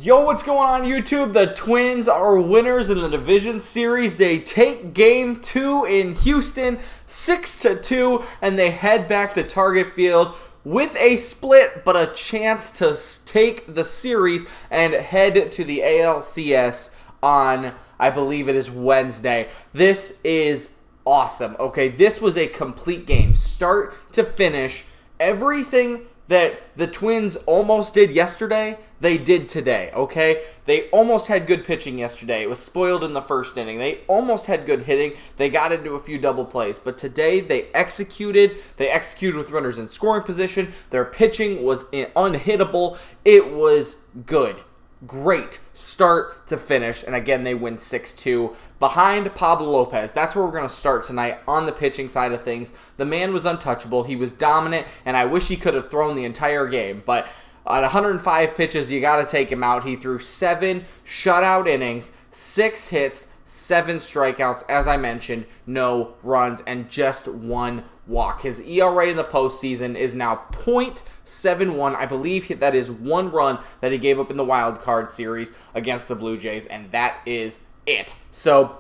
Yo, what's going on YouTube? The Twins are winners in the division series. They take game 2 in Houston, 6-2, and they head back to Target Field with a split, but a chance to take the series and head to the ALCS on, I believe it is Wednesday. This is awesome. Okay, this was a complete game, start to finish. Everything that the Twins almost did yesterday, they did today, okay? They almost had good pitching yesterday. It was spoiled in the first inning. They almost had good hitting. They got into a few double plays. But today, they executed. They executed with runners in scoring position. Their pitching was unhittable. It was good. Great start to finish, and again, they win 6-2 behind Pablo Lopez. That's where we're going to start tonight on the pitching side of things. The man was untouchable. He was dominant, and I wish he could have thrown the entire game, but at 105 pitches, you got to take him out. He threw 7 shutout innings, 6 hits, 7 strikeouts, as I mentioned, no runs, and just 1 walk. His ERA in the postseason is now .71. I believe that is 1 run that he gave up in the wild card series against the Blue Jays, and that is it. So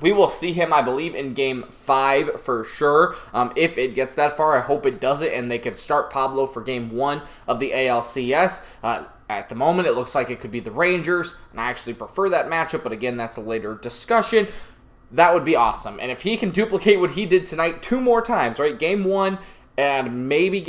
we will see him, I believe, in Game 5 for sure. If it gets that far, I hope it does it, and they can start Pablo for Game 1 of the ALCS. At the moment, it looks like it could be the Rangers, and I actually prefer that matchup, but again, that's a later discussion. That would be awesome. And if he can duplicate what he did tonight 2 more times, right? Game 1 and maybe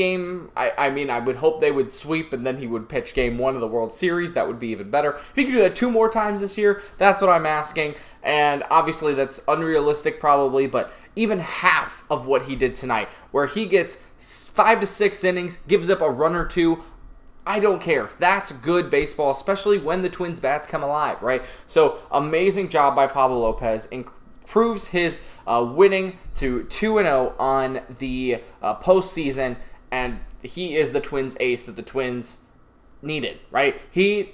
I would hope they would sweep and then he would pitch Game 1 of the World Series. That would be even better. If he could do that 2 more times this year, that's what I'm asking. And obviously that's unrealistic probably, but even half of what he did tonight, where he gets 5 to 6 innings, gives up a run or 2, I don't care. That's good baseball, especially when the Twins' bats come alive, right? So, amazing job by Pablo Lopez. Improves his winning to 2-0 on the postseason, and he is the Twins' ace that the Twins needed, right? He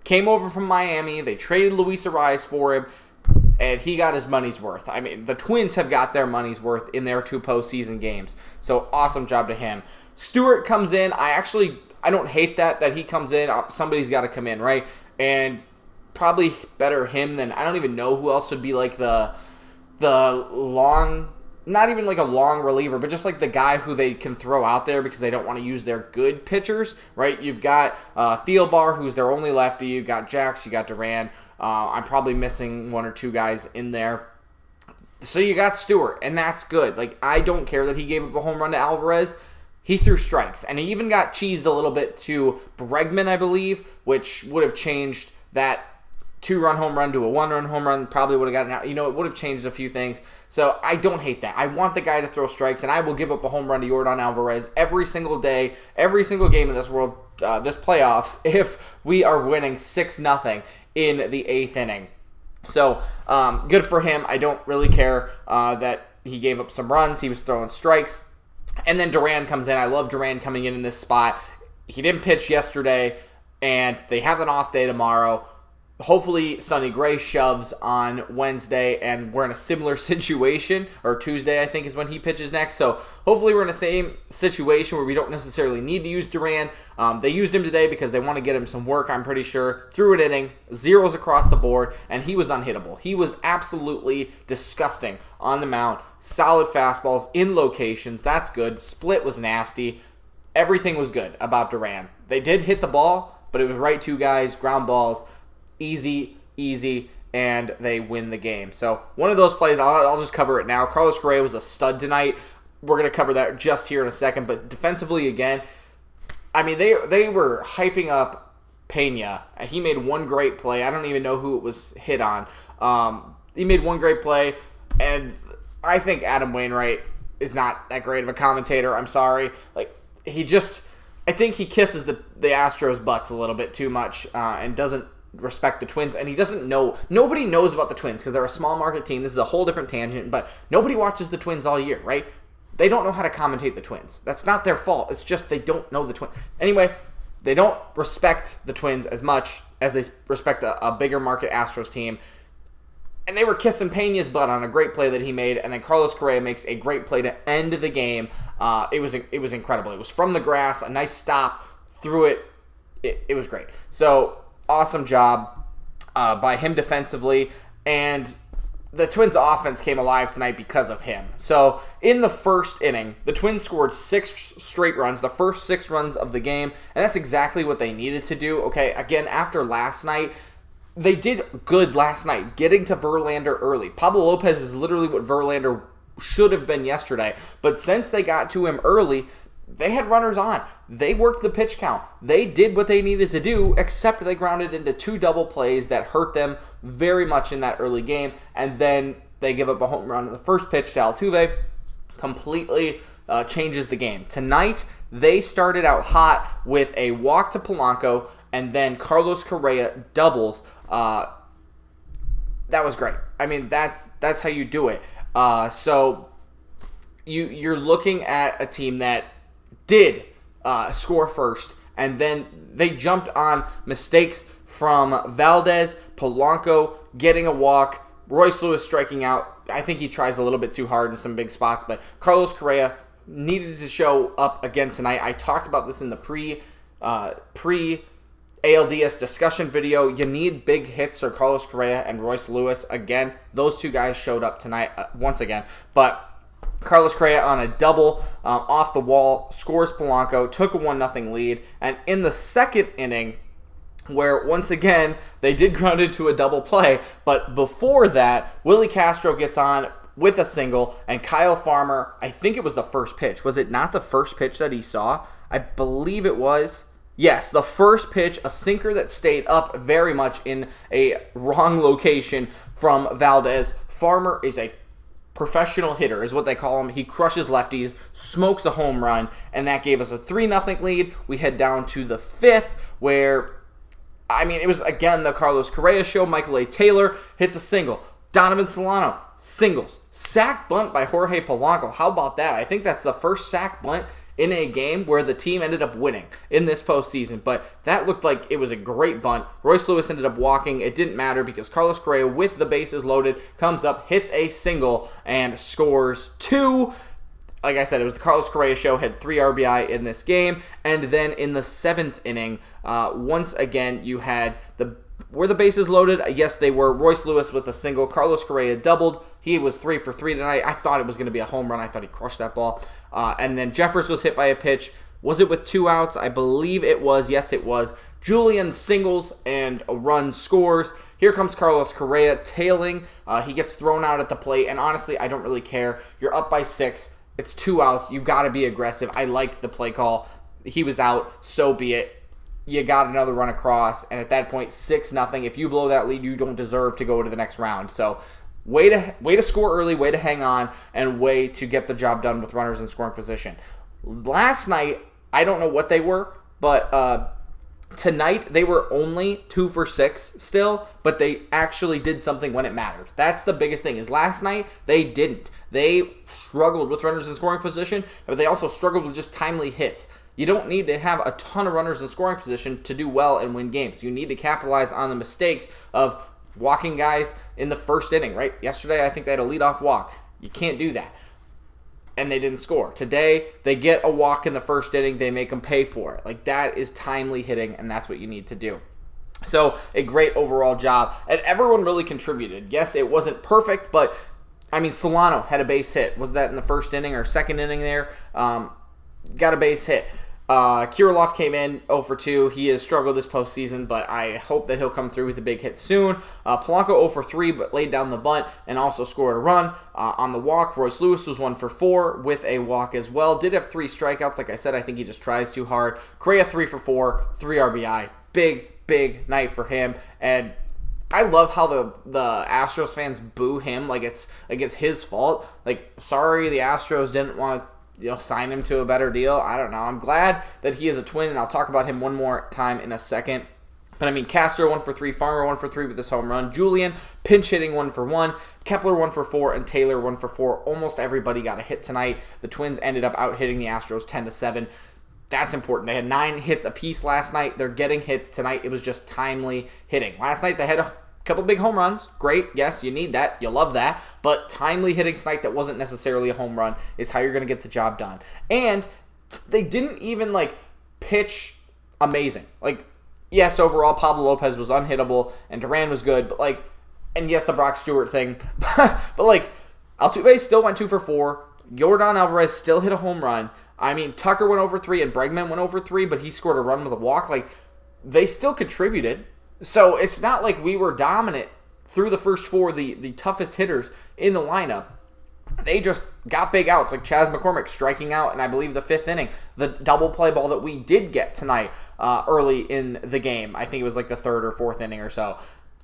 came over from Miami. They traded Luis Arias for him, and he got his money's worth. I mean, the Twins have got their money's worth in their 2 postseason games. So, awesome job to him. Stewart comes in. I don't hate that he comes in. Somebody's got to come in, right? And probably better him than, I don't even know who else would be like the long, not even like a long reliever, but just like the guy who they can throw out there because they don't want to use their good pitchers, right? You've got Thielbar, who's their only lefty. You've got Jax, you got Duran. I'm probably missing 1 or 2 guys in there. So you got Stewart, and that's good. Like, I don't care that he gave up a home run to Alvarez. He threw strikes, and he even got cheesed a little bit to Bregman, I believe, which would have changed that 2-run home run to a 1-run home run. Probably would have gotten out. It would have changed a few things. So I don't hate that. I want the guy to throw strikes, and I will give up a home run to Yordan Alvarez every single day, every single game in this this playoffs, if we are winning 6-0 in the 8th inning. So good for him. I don't really care that he gave up some runs. He was throwing strikes. And then Duran comes in. I love Duran coming in this spot. He didn't pitch yesterday, and they have an off day tomorrow. Hopefully, Sonny Gray shoves on Wednesday, and we're in a similar situation, or Tuesday, I think, is when he pitches next. So, hopefully, we're in the same situation where we don't necessarily need to use Duran. They used him today because they want to get him some work, I'm pretty sure. Threw an inning, zeros across the board, and he was unhittable. He was absolutely disgusting on the mound. Solid fastballs in locations. That's good. Split was nasty. Everything was good about Duran. They did hit the ball, but it was right to guys, ground balls. Easy, and they win the game. So one of those plays, I'll just cover it now. Carlos Correa was a stud tonight. We're going to cover that just here in a second. But defensively, again, I mean, they were hyping up Pena. He made 1 great play. I don't even know who it was hit on. He made 1 great play, and I think Adam Wainwright is not that great of a commentator. I'm sorry. I think he kisses the Astros' butts a little bit too much and doesn't respect the Twins, and he doesn't know. Nobody knows about the Twins because they're a small market team. This is a whole different tangent, but nobody watches the Twins all year, right? They don't know how to commentate the Twins. That's not their fault. It's just they don't know the Twins. Anyway, they don't respect the Twins as much as they respect a bigger market Astros team. And they were kissing Pena's butt on a great play that he made, and then Carlos Correa makes a great play to end the game. It was incredible. It was from the grass, a nice stop, threw it. It was great. So awesome job by him defensively, and the Twins' offense came alive tonight because of him. So in the first inning, the Twins scored 6 straight runs, the first 6 runs of the game, and that's exactly what they needed to do. Okay, again, after last night, they did good last night, getting to Verlander early. Pablo Lopez is literally what Verlander should have been yesterday, but since they got to him early, they had runners on. They worked the pitch count. They did what they needed to do, except they grounded into 2 double plays that hurt them very much in that early game. And then they give up a home run in the first pitch to Altuve. Completely changes the game. Tonight, they started out hot with a walk to Polanco, and then Carlos Correa doubles. That was great. I mean, that's how you do it. So you're looking at a team that did score first, and then they jumped on mistakes from Valdez, Polanco getting a walk, Royce Lewis striking out. I think he tries a little bit too hard in some big spots, but Carlos Correa needed to show up again tonight. I talked about this in the pre ALDS discussion video. You need big hits for Carlos Correa and Royce Lewis. Again, those 2 guys showed up tonight once again, but Carlos Correa on a double off the wall, scores Polanco, took a 1-0 lead, and in the second inning, where once again they did ground into a double play, but before that, Willie Castro gets on with a single, and Kyle Farmer, I think it was the first pitch. Was it not the first pitch that he saw? I believe it was. Yes, the first pitch, a sinker that stayed up very much in a wrong location from Valdez. Farmer is a professional hitter is what they call him. He crushes lefties, smokes a home run, and that gave us a 3-0 lead. We head down to the 5th, where, I mean, it was, again, the Carlos Correa show. Michael A. Taylor hits a single. Donovan Solano, singles. Sack bunt by Jorge Polanco. How about that? I think that's the first sack bunt in a game where the team ended up winning in this postseason, but that looked like it was a great bunt. Royce Lewis ended up walking. It didn't matter because Carlos Correa, with the bases loaded, comes up, hits a single, and scores 2. Like I said, it was the Carlos Correa show, had 3 RBI in this game, and then in the 7th inning, once again, you had were the bases loaded? Yes, they were. Royce Lewis with a single. Carlos Correa doubled. He was 3 for 3 tonight. I thought it was going to be a home run. I thought he crushed that ball. And then Jeffers was hit by a pitch. Was it with 2 outs? I believe it was. Yes, it was. Julian singles and a run scores. Here comes Carlos Correa tailing. He gets thrown out at the plate. And honestly, I don't really care. You're up by 6. It's 2 outs. You got to be aggressive. I liked the play call. He was out. So be it. You got another run across, and at that point, 6-0. If you blow that lead, you don't deserve to go to the next round. So, way to score early, way to hang on, and way to get the job done with runners in scoring position. Last night, I don't know what they were, but tonight they were only 2 for 6 still, but they actually did something when it mattered. That's the biggest thing. Is last night they didn't. They struggled with runners in scoring position, but they also struggled with just timely hits. You don't need to have a ton of runners in scoring position to do well and win games. You need to capitalize on the mistakes of walking guys in the first inning, right? Yesterday, I think they had a leadoff walk. You can't do that. And they didn't score. Today, they get a walk in the first inning. They make them pay for it. Like, that is timely hitting, and that's what you need to do. So, a great overall job. And everyone really contributed. Yes, it wasn't perfect, but, I mean, Solano had a base hit. Was that in the first inning or second inning there? Got a base hit. Kirilloff came in 0 for 2. He has struggled this postseason, but I hope that he'll come through with a big hit soon. Polanco 0 for 3, but laid down the bunt and also scored a run on the walk. Royce Lewis was 1 for 4 with a walk as well. Did have 3 strikeouts. Like I said, I think he just tries too hard. Correa 3 for 4, 3 RBI. Big night for him. And I love how the Astros fans boo him like it's his fault. Like, sorry, the Astros didn't want to sign him to a better deal. I don't know. I'm glad that he is a Twin, and I'll talk about him one more time in a second. But I mean, Castro 1 for 3, Farmer 1 for 3 with this home run, Julian pinch hitting 1 for 1, Kepler 1 for 4, and Taylor 1 for 4. Almost everybody got a hit tonight. The Twins ended up out hitting the Astros 10-7. That's important. They had 9 hits apiece last night. They're getting hits tonight. It was just timely hitting. Last night they had a couple big home runs. Great. Yes, you need that. You love that. But timely hitting tonight that wasn't necessarily a home run is how you're going to get the job done. And they didn't even, pitch amazing. yes, overall, Pablo Lopez was unhittable, and Duran was good, but, like, and yes, the Brock Stewart thing, but like, Altuve still went 2 for 4. Yordan Alvarez still hit a home run. I mean, Tucker went over 3 and Bregman went over 3, but he scored a run with a walk. Like, they still contributed. So it's not like we were dominant through the first 4, the toughest hitters in the lineup. They just got big outs, like Chas McCormick striking out in, I believe, the 5th inning. The double play ball that we did get tonight early in the game. I think it was like the 3rd or 4th inning or so.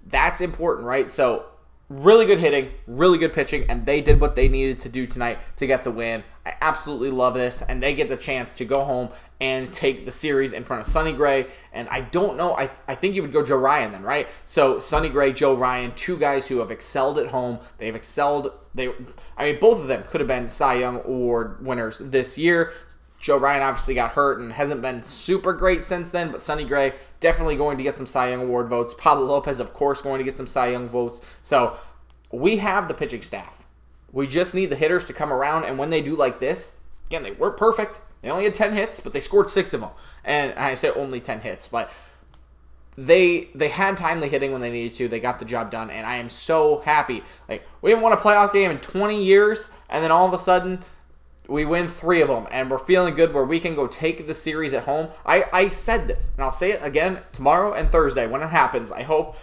That's important, right? So really good hitting, really good pitching, and they did what they needed to do tonight to get the win. I absolutely love this, and they get the chance to go home and take the series in front of Sonny Gray. And I don't know, I think you would go Joe Ryan then, right? So Sonny Gray, Joe Ryan, 2 guys who have excelled at home. They've excelled. Both of them could have been Cy Young Award winners this year. Joe Ryan obviously got hurt and hasn't been super great since then, but Sonny Gray definitely going to get some Cy Young Award votes. Pablo Lopez, of course, going to get some Cy Young votes. So we have the pitching staff. We just need the hitters to come around, and when they do like this, again, they weren't perfect. They only had 10 hits, but they scored 6 of them. And I say only 10 hits, but they had timely hitting when they needed to. They got the job done, and I am so happy. Like, we haven't won a playoff game in 20 years, and then all of a sudden we win 3 of them, and we're feeling good where we can go take the series at home. I said this, and I'll say it again tomorrow and Thursday when it happens. I hope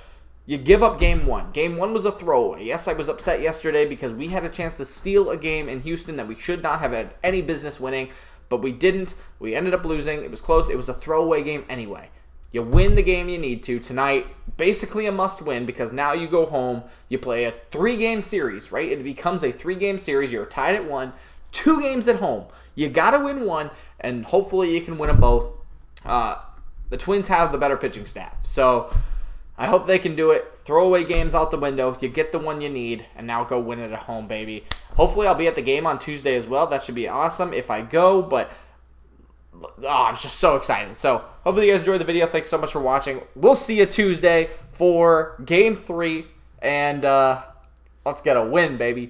you give up Game 1. Game 1 was a throwaway. Yes, I was upset yesterday because we had a chance to steal a game in Houston that we should not have had any business winning, but we didn't. We ended up losing. It was close. It was a throwaway game anyway. You win the game you need to tonight. Basically a must-win because now you go home. You play a 3-game series, right? It becomes a 3-game series. You're tied at 1. 2 games at home. You got to win 1, and hopefully you can win them both. The Twins have the better pitching staff, so I hope they can do it. Throw away games out the window. You get the one you need, and now go win it at home, baby. Hopefully I'll be at the game on Tuesday as well. That should be awesome if I go, but I'm just so excited. So hopefully you guys enjoyed the video. Thanks so much for watching. We'll see you Tuesday for Game 3, and let's get a win, baby.